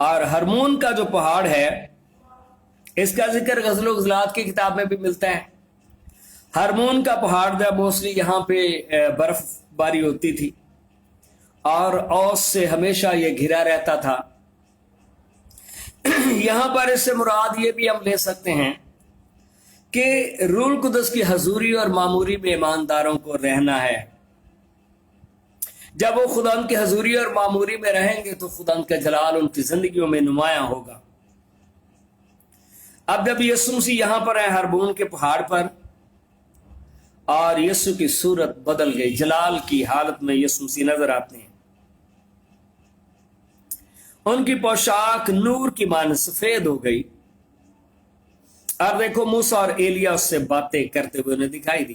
اور ہرمون کا جو پہاڑ ہے اس کا ذکر غزل و غزلات کی کتاب میں بھی ملتا ہے. ہرمون کا پہاڑ جو موسٹلی یہاں پہ برف باری ہوتی تھی اور اوس سے ہمیشہ یہ گھرا رہتا تھا. یہاں پر اس سے مراد یہ بھی ہم لے سکتے ہیں کہ روح القدس کی حضوری اور معموری میں ایمانداروں کو رہنا ہے. جب وہ خدا کی حضوری اور معموری میں رہیں گے تو خدا کا جلال ان کی زندگیوں میں نمایاں ہوگا. اب جب یسوع مسیح یہاں پر ہے ہرمون کے پہاڑ پر اور یسوع کی صورت بدل گئی، جلال کی حالت میں یسوع مسیح نظر آتے ہیں. ان کی پوشاک نور کی مانند سفید ہو گئی اور دیکھو موسیٰ اور ایلیا اس سے باتیں کرتے ہوئے انہیں دکھائی دی.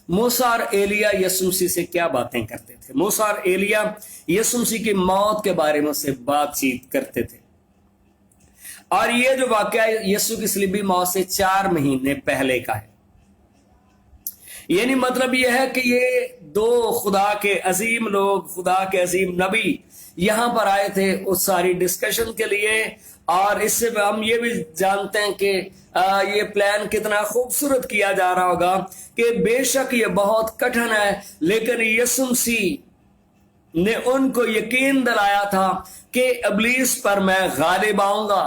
موسیٰ اور ایلیا یسوع مسیح سے کیا باتیں کرتے تھے؟ موسیٰ اور ایلیا یسوع مسیح کی موت کے بارے میں سے بات چیت کرتے تھے. اور یہ جو واقعہ یسوع کی صلیبی موت سے 4 مہینے پہلے کا ہے. یعنی مطلب یہ ہے کہ یہ 2 خدا کے عظیم لوگ، خدا کے عظیم نبی یہاں پر آئے تھے اس ساری ڈسکشن کے لیے. اور اس سے ہم یہ بھی جانتے ہیں کہ یہ پلان کتنا خوبصورت کیا جا رہا ہوگا کہ بے شک یہ بہت کٹھن ہے، لیکن یسوع مسیح نے ان کو یقین دلایا تھا کہ ابلیس پر میں غالب آؤں گا.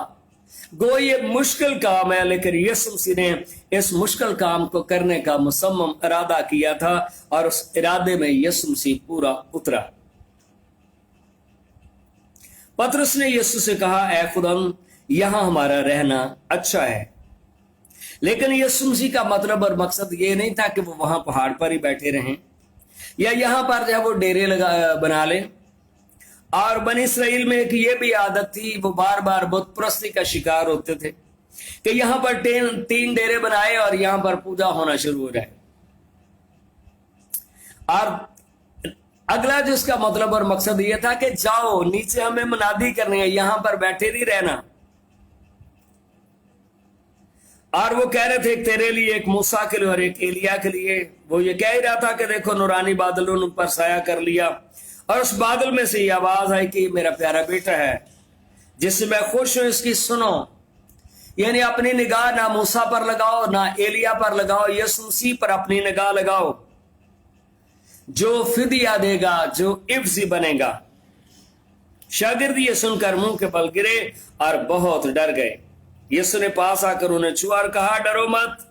گو یہ مشکل کام ہے، لیکن یسوع مسیح نے اس مشکل کام کو کرنے کا مصمم ارادہ کیا تھا اور اس ارادے میں یسوع مسیح پورا اترا. پطرس نے یسوع سے کہا، اے خداوند یہاں ہمارا رہنا اچھا ہے. لیکن یسوع مسیح کا مطلب اور مقصد یہ نہیں تھا کہ وہ وہاں پہاڑ پر ہی بیٹھے رہیں یا یہاں پر جو ہے وہ ڈیرے بنا لیں. اور بنی اسرائیل میں ایک یہ بھی عادت تھی، وہ بار بار بت پرستی کا شکار ہوتے تھے کہ یہاں پر 3 ڈیرے بنائے اور یہاں پر پوجا ہونا شروع ہو جائے. اور اگلا جو اس کا مطلب اور مقصد یہ تھا کہ جاؤ نیچے ہمیں منادی کرنی ہے، یہاں پر بیٹھے نہیں رہنا. اور وہ کہہ رہے تھے ایک تیرے لیے، ایک موسیٰ کے لیے اور ایک ایلیا کے لیے. وہ یہ کہہ رہا تھا کہ دیکھو نورانی بادل ان پر سایہ کر لیا اور اس بادل میں سے یہ آواز آئی کہ میرا پیارا بیٹا ہے جس سے میں خوش ہوں، اس کی سنو. یعنی اپنی نگاہ نہ موسیٰ پر لگاؤ نہ ایلیا پر لگاؤ، یسوع مسیح پر اپنی نگاہ لگاؤ جو فدیہ دے گا، جو عوضی بنے گا. شاگرد یہ سن کر منہ کے بل گرے اور بہت ڈر گئے. یسوع نے پاس آ کر انہیں چھوا اور کہا، ڈرو مت.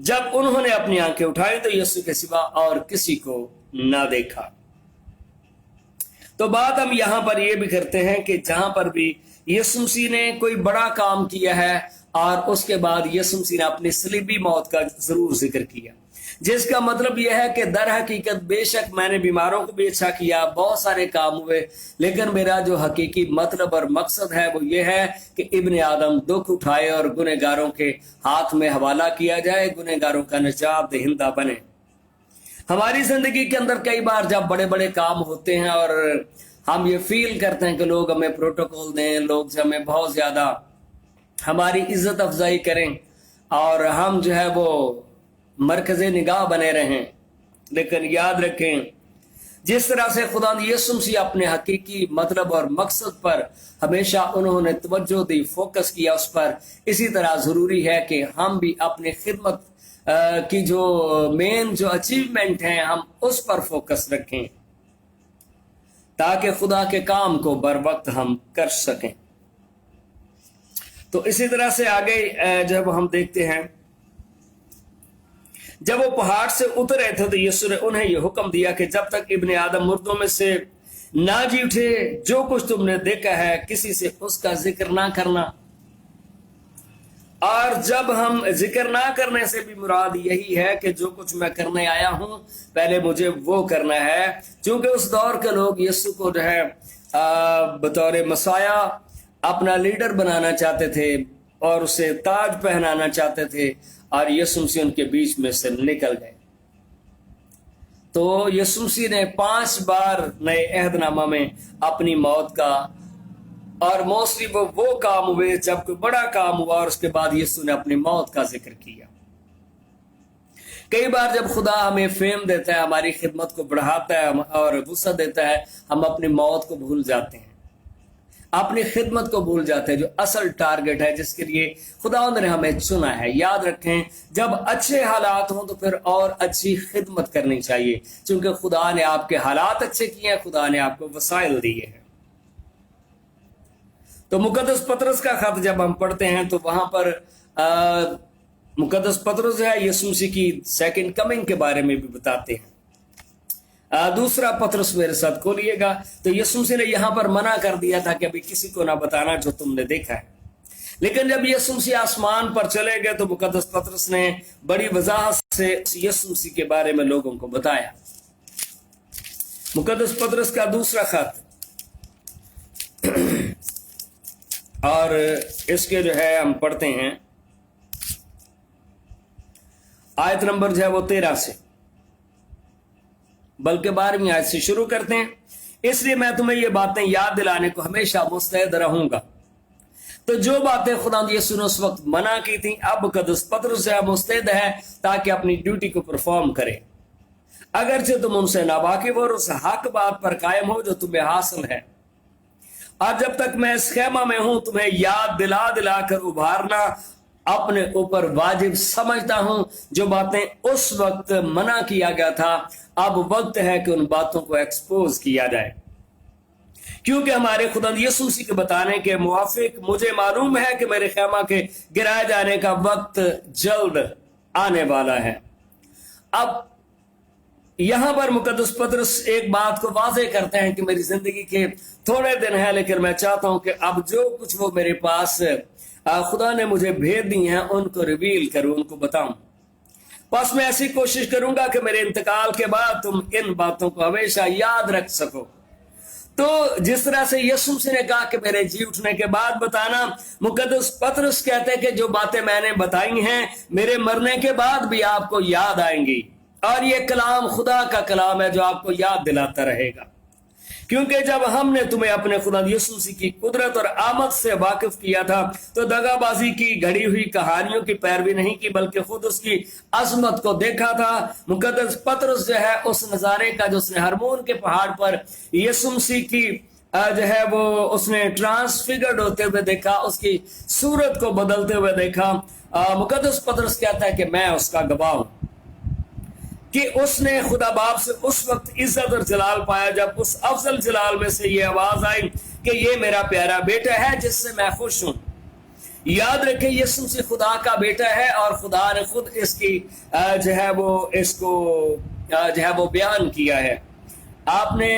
جب انہوں نے اپنی آنکھیں اٹھائی تو یسوع کے سوا اور کسی کو نہ دیکھا. تو بات ہم یہاں پر یہ بھی کرتے ہیں کہ جہاں پر بھی یسوع مسیح نے کوئی بڑا کام کیا ہے اور اس کے بعد یسوع مسیح نے اپنی صلیبی موت کا ضرور ذکر کیا، جس کا مطلب یہ ہے کہ در حقیقت بے شک میں نے بیماروں کو بھی اچھا کیا، بہت سارے کام ہوئے، لیکن میرا جو حقیقی مطلب اور مقصد ہے وہ یہ ہے کہ ابن آدم دکھ اٹھائے اور گنہگاروں کے ہاتھ میں حوالہ کیا جائے، گنہگاروں کا نجات دہندہ بنے. ہماری زندگی کے اندر کئی بار جب بڑے بڑے کام ہوتے ہیں اور ہم یہ فیل کرتے ہیں کہ لوگ ہمیں پروٹوکول دیں، لوگ ہمیں بہت زیادہ ہماری عزت افزائی کریں اور ہم جو ہے وہ مرکز نگاہ بنے رہیں، لیکن یاد رکھیں جس طرح سے خدا یسوع مسیح اپنے حقیقی مطلب اور مقصد پر ہمیشہ انہوں نے توجہ دی، فوکس کیا اس پر، اسی طرح ضروری ہے کہ ہم بھی اپنی خدمت کی جو مین جو اچیومنٹ ہیں ہم اس پر فوکس رکھیں تاکہ خدا کے کام کو بر وقت ہم کر سکیں. تو اسی طرح سے آگے جب ہم دیکھتے ہیں جب وہ پہاڑ سے اتر رہے تھے تو یسوع نے انہیں یہ حکم دیا کہ جب تک ابن آدم مردوں میں سے نہ جی اٹھے جو کچھ تم نے دیکھا ہے کسی سے اس کا ذکر نہ کرنا. اور جب ہم ذکر نہ کرنے سے بھی مراد یہی ہے کہ جو کچھ میں کرنے آیا ہوں پہلے مجھے وہ کرنا ہے، چونکہ اس دور کے لوگ یسوع کو جو ہے بطور مسیح اپنا لیڈر بنانا چاہتے تھے اور اسے تاج پہنانا چاہتے تھے، اور یسوع مسیح ان کے بیچ میں سے نکل گئے. تو یسوع مسیح نے 5 بار نئے عہد نامہ میں اپنی موت کا، اور موسٹلی وہ کام ہوئے جب کوئی بڑا کام ہوا اور اس کے بعد یسوع نے اپنی موت کا ذکر کیا. کئی بار جب خدا ہمیں فیم دیتا ہے، ہماری خدمت کو بڑھاتا ہے اور وسعت دیتا ہے، ہم اپنی موت کو بھول جاتے ہیں. اپنی خدمت کو بھول جاتے ہیں جو اصل ٹارگٹ ہے جس کے لیے خداوند نے ہمیں چنا ہے. یاد رکھیں جب اچھے حالات ہوں تو پھر اور اچھی خدمت کرنی چاہیے چونکہ خدا نے آپ کے حالات اچھے کیے ہیں, خدا نے آپ کو وسائل دیے ہیں. تو مقدس پطرس کا خط جب ہم پڑھتے ہیں تو وہاں پر مقدس پطرس جو ہے یسوع مسیح کی سیکنڈ کمنگ کے بارے میں بھی بتاتے ہیں. دوسرا پطرس میرے ساتھ کھولیے گا. تو یسوع مسیح نے یہاں پر منع کر دیا تھا کہ ابھی کسی کو نہ بتانا جو تم نے دیکھا ہے, لیکن جب یسوع مسیح آسمان پر چلے گئے تو مقدس پطرس نے بڑی وضاحت سے یسوع مسیح کے بارے میں لوگوں کو بتایا. مقدس پطرس کا دوسرا خط اور اس کے جو ہے ہم پڑھتے ہیں آیت نمبر جو ہے وہ 13 سے بلکہ 12ویں آیت سے شروع کرتے ہیں. اس لیے میں تمہیں یہ باتیں یاد دلانے کو ہمیشہ مستعد رہوں گا. تو جو باتیں خداوند یسوع نے اس وقت منع کی تھیں اب مقدس پطرس جو ہے مستعد ہے تاکہ اپنی ڈیوٹی کو پرفارم کرے, اگرچہ تم ان سے ناواقف اور اس حق بات پر قائم ہو جو تمہیں حاصل ہے. اور جب تک میں اس خیمہ میں ہوں تمہیں یاد دلا دلا کر ابھارنا اپنے اوپر واجب سمجھتا ہوں. جو باتیں اس وقت منع کیا گیا تھا اب وقت ہے کہ ان باتوں کو ایکسپوز کیا جائے, کیونکہ ہمارے خداوند یسوع مسیح کے بتانے کے موافق مجھے معلوم ہے کہ میرے خیمہ کے گرائے جانے کا وقت جلد آنے والا ہے. اب یہاں پر مقدس پطرس ایک بات کو واضح کرتے ہیں کہ میری زندگی کے تھوڑے دن ہیں لیکن میں چاہتا ہوں کہ اب جو کچھ وہ میرے پاس خدا نے مجھے بھیج دی ہیں ان کو ریویل کروں, ان کو بتاؤں. بس میں ایسی کوشش کروں گا کہ میرے انتقال کے بعد تم ان باتوں کو ہمیشہ یاد رکھ سکو. تو جس طرح سے یسوع مسیح نے کہا کہ میرے جی اٹھنے کے بعد بتانا, مقدس پطرس کہتے ہیں کہ جو باتیں میں نے بتائی ہیں میرے مرنے کے بعد بھی آپ کو یاد آئیں گی, اور یہ کلام خدا کا کلام ہے جو آپ کو یاد دلاتا رہے گا. کیونکہ جب ہم نے تمہیں اپنے خدا یسوع مسیح کی قدرت اور آمد سے واقف کیا تھا تو دغا بازی کی گھڑی ہوئی کہانیوں کی پیروی نہیں کی بلکہ خود اس کی عظمت کو دیکھا تھا. مقدس پطرس جو ہے اس نظارے کا جو اس نے ہرمون کے پہاڑ پر یسوع مسیح کی جو ہے وہ اس نے ٹرانسفیگرڈ ہوتے ہوئے دیکھا, اس کی صورت کو بدلتے ہوئے دیکھا. مقدس پطرس کہتا ہے کہ میں اس کا گواہ ہوں کہ اس نے خدا باپ سے اس وقت عزت اور جلال پایا جب اس افضل جلال میں سے یہ آواز آئی کہ یہ میرا پیارا بیٹا ہے جس سے میں خوش ہوں. یاد رکھیں یسوع مسیح خدا کا بیٹا ہے اور خدا نے خود اس کی جو ہے وہ اس کو جو ہے وہ بیان کیا ہے. آپ نے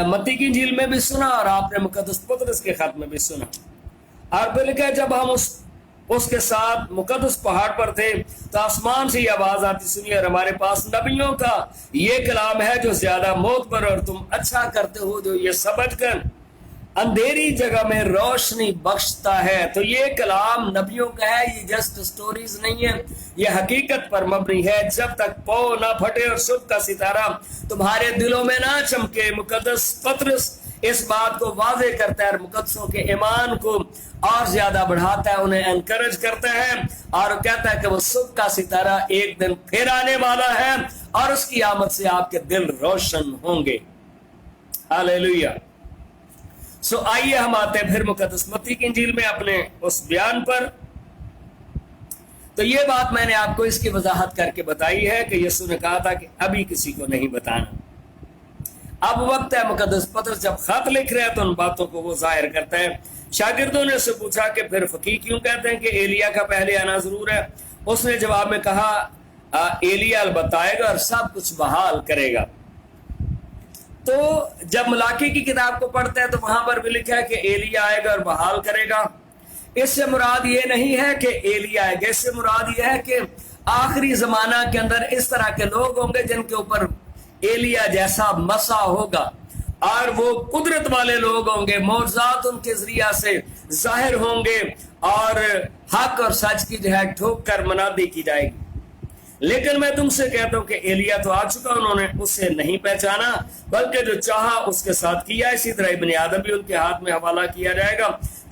متی کی انجیل میں بھی سنا اور آپ نے مقدس پطرس کے خط میں بھی سنا. اور پھر لکھا جب ہم اس کے ساتھ مقدس پہاڑ پر تھے تو آسمان سے یہ آواز آتی سنی اور ہمارے پاس نبیوں کا یہ کلام ہے جو زیادہ موت پر اور تم اچھا کرتے ہو جو یہ سمجھ کر اندھیری جگہ میں روشنی بخشتا ہے. تو یہ کلام نبیوں کا ہے, یہ جسٹ سٹوریز نہیں ہے, یہ حقیقت پر مبنی ہے. جب تک پو نہ پھٹے اور صبح کا ستارہ تمہارے دلوں میں نہ چمکے. مقدس پطرس اس بات کو واضح کرتا ہے اور مقدسوں کے ایمان کو اور زیادہ بڑھاتا ہے, انہیں انکرج کرتا ہے اور کہتا ہے کہ وہ صبح کا ستارہ ایک دن پھر آنے والا ہے اور اس کی آمد سے آپ کے دل روشن ہوں گے. ہاللیلویہ. سو آئیے ہم آتے ہیں پھر مقدس متی کی انجیل میں اپنے اس بیان پر. تو یہ بات میں نے آپ کو اس کی وضاحت کر کے بتائی ہے کہ یسوع نے کہا تھا کہ ابھی کسی کو نہیں بتانا. اب وقت ہے. مقدس پطرس جب خط لکھ رہے ہیں تو ان باتوں کو وہ ظاہر کرتا ہے. شاگردوں نے اس سے پوچھا کہ پھر فقیہ کیوں کہتے ہیں کہ ایلیا کا پہلے آنا ضرور ہے؟ اس نے جواب میں کہا ایلیا البتہ آئے گا اور سب کچھ بحال کرے گا. تو جب ملاکی کی کتاب کو پڑھتے ہیں تو وہاں پر بھی لکھا ہے کہ ایلیا آئے گا اور بحال کرے گا. اس سے مراد یہ نہیں ہے کہ ایلیا آئے گا, اس سے مراد یہ ہے کہ آخری زمانہ کے اندر اس طرح کے لوگ ہوں گے جن کے اوپر ایلیا جیسا مسا ہوگا اور وہ قدرت والے لوگ ہوں گے, معجزات ان کے ذریعہ سے ظاہر ہوں گے اور حق اور سچ کی جو ہے ٹھوک کر منادی کی جائے گی. لیکن میں تم سے کہتا ہوں کہ ایلیا تو آ چکا, انہوں نے اسے نہیں پہچانا بلکہ جو چاہا اس کے ساتھ کیا. اسی طرح ابن آدم بھی ان کے ہاتھ میں حوالہ کیا جائے گا.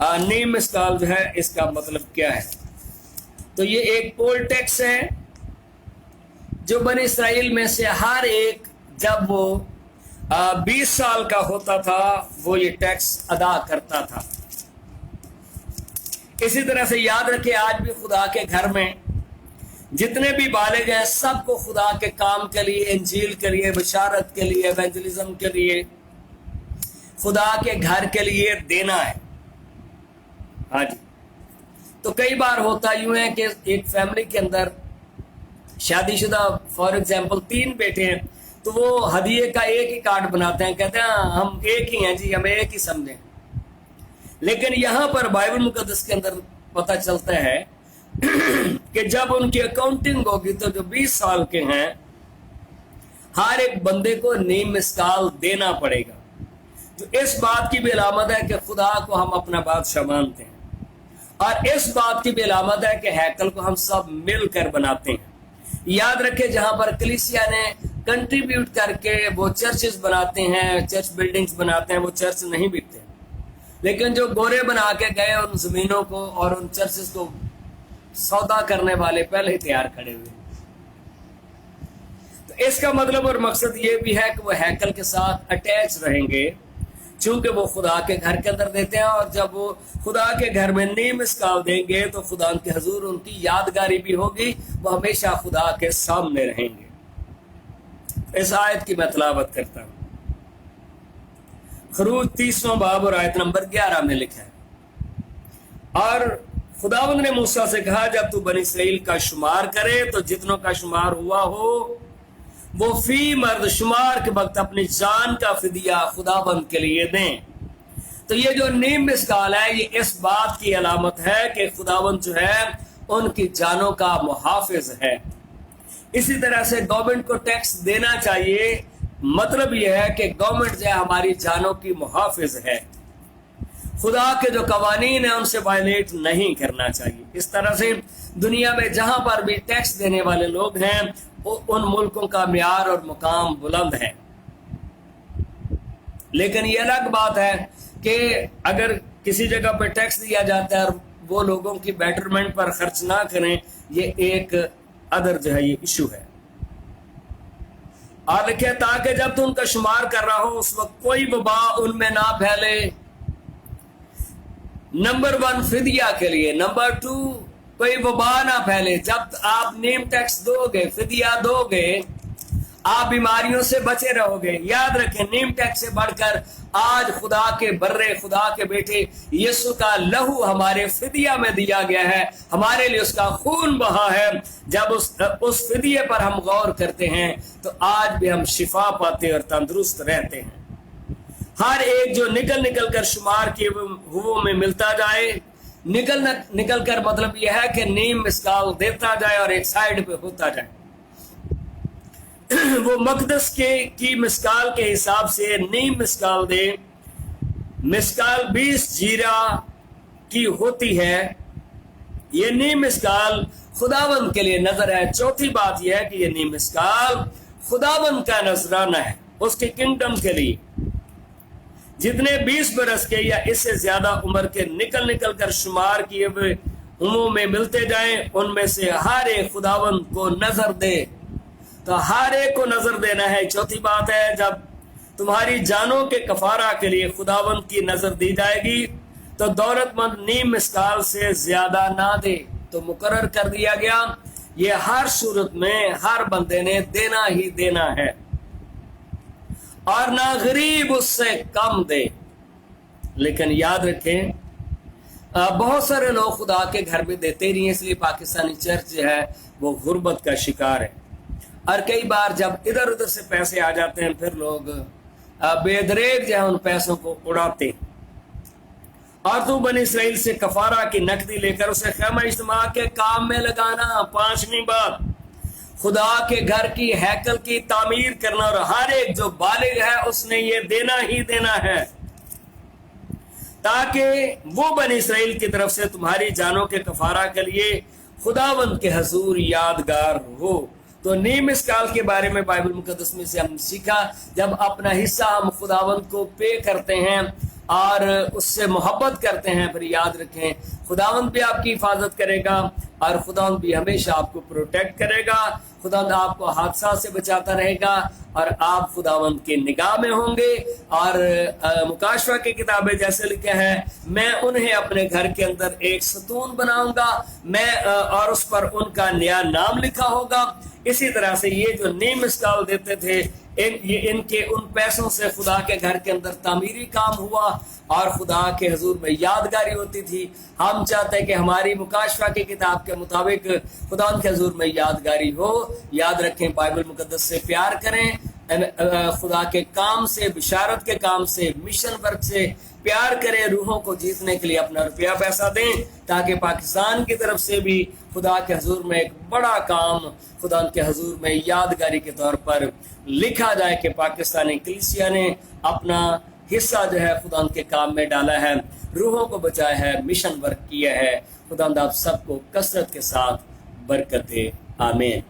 نیم مسکال جو ہے اس کا مطلب کیا ہے؟ تو یہ ایک پول ٹیکس ہے جو بنی اسرائیل میں سے ہر ایک جب وہ 20 سال کا ہوتا تھا وہ یہ ٹیکس ادا کرتا تھا۔ اسی طرح سے یاد رکھے آج بھی خدا کے گھر میں جتنے بھی بالغ ہیں سب کو خدا کے کام کے لیے، انجیل کے لیے، بشارت کے لیے، ایونجلزم کے لیے، خدا کے گھر کے لیے دینا ہے۔ ہاں جی، تو کئی بار ہوتا یوں ہے کہ ایک فیملی کے اندر شادی شدہ فار ایگزامپل 3 بیٹے ہیں تو وہ ہدیے کا ایک ہی کارڈ بناتے ہیں، کہتے ہیں ہم ایک ہی ہیں جی، ہمیں ایک ہی سمجھیں۔ لیکن یہاں پر بائبل مقدس کے اندر پتہ چلتا ہے کہ جب ان کی اکاؤنٹنگ ہوگی تو جو 20 سال کے ہیں ہر ایک بندے کو نیم مسکال دینا پڑے گا، جو اس بات کی بھی علامت ہے کہ خدا کو ہم اپنا بادشاہ مانتے ہیں، اور اس بات کی بھی علامت ہے کہ ہیکل کو ہم سب مل کر بناتے ہیں۔ یاد رکھے جہاں پر کلیسیا نے کنٹریبیوٹ کر کے وہ چرچز بناتے ہیں، چرچ بلڈنگز بناتے ہیں، وہ چرچ نہیں بکتے، لیکن جو گورے بنا کے گئے ان زمینوں کو اور ان چرچز کو سودا کرنے والے پہلے ہی تیار کھڑے ہوئے۔ تو اس کا مطلب اور مقصد یہ بھی ہے کہ وہ ہیکل کے ساتھ اٹیچ رہیں گے، چونکہ وہ خدا کے گھر کے اندر دیتے ہیں، اور جب وہ خدا کے گھر میں نیم مسکال دیں گے تو خدا ان کے حضور ان کی یادگاری بھی ہوگی، وہ ہمیشہ خدا کے سامنے رہیں گے۔ اس آیت کی میں تلاوت کرتا ہوں۔ خروج 30واں باب اور آیت نمبر 11 میں لکھا ہے، اور خداوند نے موسیٰ سے کہا جب تو بنی اسرائیل کا شمار کرے تو جتنوں کا شمار ہوا ہو وہ فی مرد شمار کے وقت اپنی جان کا فدیہ خداوند کے لیے دیں۔ تو یہ جو نیم مسکال ہے یہ اس بات کی علامت ہے کہ خداوند جو ہے ان کی جانوں کا محافظ ہے۔ اسی طرح سے گورنمنٹ کو ٹیکس دینا چاہیے، مطلب یہ ہے کہ گورنمنٹ جو ہے ہماری جانوں کی محافظ ہے، خدا کے جو قوانین ہیں ان سے وائلیٹ نہیں کرنا چاہیے۔ اس طرح سے دنیا میں جہاں پر بھی ٹیکس دینے والے لوگ ہیں ان ملکوں کا معیار اور مقام بلند ہے۔ لیکن یہ الگ بات ہے کہ اگر کسی جگہ پہ ٹیکس دیا جاتا ہے اور وہ لوگوں کی بیٹرمنٹ پر خرچ نہ کریں، یہ ایک ادر جو ہے یہ ایشو ہے۔ اور لکھے تاکہ جب تو ان کا شمار کر رہا ہو اس وقت کوئی وبا ان میں نہ پھیلے۔ نمبر 1 فدیہ کے لیے، نمبر 2 کوئی وبا نہ پھیلے۔ جب آپ نیم ٹیکس دو گے، فدیہ دو گے، آپ بیماریوں سے بچے رہو گے۔ یاد رکھیں نیم ٹیکس سے بڑھ کر آج خدا کے برے، خدا کے بیٹے یسوع کا لہو ہمارے فدیہ میں دیا گیا ہے، ہمارے لیے اس کا خون بہا ہے۔ جب اس فدیے پر ہم غور کرتے ہیں تو آج بھی ہم شفا پاتے اور تندرست رہتے ہیں۔ ہر ایک جو نکل کر شمار کیے ہوئے میں ملتا جائے، نکل کر مطلب یہ ہے کہ نیم مسکال دیتا جائے اور ایک سائیڈ پہ ہوتا جائے۔ وہ مقدس کی مسکال کے حساب سے نیم مسکال دے۔ مسکال 20 جیرا کی ہوتی ہے۔ یہ نیم مسکال خداوند کے لیے نظر ہے۔ چوتھی بات یہ ہے کہ یہ نیم مسکال خداوند کا نذرانہ ہے، اس کے کنگڈم کے لیے۔ جتنے 20 برس کے یا اس سے زیادہ عمر کے نکل کر شمار کیے ہوئے عموم میں ملتے جائیں، ان میں سے ہر ایک خداوند کو نظر دے۔ تو ہر ایک کو نظر دینا ہے۔ چوتھی بات ہے جب تمہاری جانوں کے کفارہ کے لیے خداوند کی نظر دی جائے گی تو دولت مند نیم مسکال سے زیادہ نہ دے۔ تو مقرر کر دیا گیا یہ ہر صورت میں ہر بندے نے دینا ہی دینا ہے، اور نہ غریب اس سے کم دے۔ لیکن یاد رکھیں بہت سارے لوگ خدا کے گھر میں دیتے نہیں ہیں، اس لیے پاکستانی چرچ جو ہے وہ غربت کا شکار ہے۔ اور کئی بار جب ادھر ادھر سے پیسے آ جاتے ہیں پھر لوگ بے دریغ جو ہے ان پیسوں کو اڑاتے ہیں۔ اور تو بنی اسرائیل سے کفارہ کی نقدی لے کر اسے خیمہ اجتماع کے کام میں لگانا۔ 5ویں بات، خدا کے گھر کی ہیکل کی تعمیر کرنا، اور ہر ایک جو بالغ ہے اس نے یہ دینا ہی دینا ہے، تاکہ وہ بنی اسرائیل کی طرف سے تمہاری جانوں کے کفارہ کے لیے خداوند کے حضور یادگار ہو۔ تو نیم مسکال کے بارے میں بائبل مقدس میں سے ہم سیکھا، جب اپنا حصہ ہم خداوند کو پے کرتے ہیں اور اس سے محبت کرتے ہیں، پھر یاد رکھیں خداوند بھی آپ کی حفاظت کرے گا اور خداوند بھی ہمیشہ آپ کو پروٹیکٹ کرے گا، خداوند آپ کو حادثات سے بچاتا رہے گا اور آپ خداوند کی نگاہ میں ہوں گے۔ اور مکاشفہ کی کتابیں جیسے لکھا ہے، میں انہیں اپنے گھر کے اندر ایک ستون بناؤں گا، میں اور اس پر ان کا نیا نام لکھا ہوگا۔ اسی طرح سے یہ جو نیم اسٹال دیتے تھے، ان کے ان پیسوں سے خدا کے گھر کے اندر تعمیری کام ہوا اور خدا کے حضور میں یادگاری ہوتی تھی۔ ہم چاہتے ہیں کہ ہماری مکاشفہ کی کتاب کے مطابق خدا کے حضور میں یادگاری ہو۔ یاد رکھیں، بائبل مقدس سے پیار کریں، خدا کے کام سے، بشارت کے کام سے، مشن ورک سے پیار کریں، روحوں کو جیتنے کے لیے اپنا روپیہ پیسہ دیں تاکہ پاکستان کی طرف سے بھی خدا کے حضور میں ایک بڑا کام خدا کے حضور میں یادگاری کے طور پر لکھا جائے کہ پاکستانی کلیسیا نے اپنا حصہ جو ہے خدا کے کام میں ڈالا ہے، روحوں کو بچایا ہے، مشن ورک کیا ہے۔ خدا آپ سب کو کثرت کے ساتھ برکت دے، آمین۔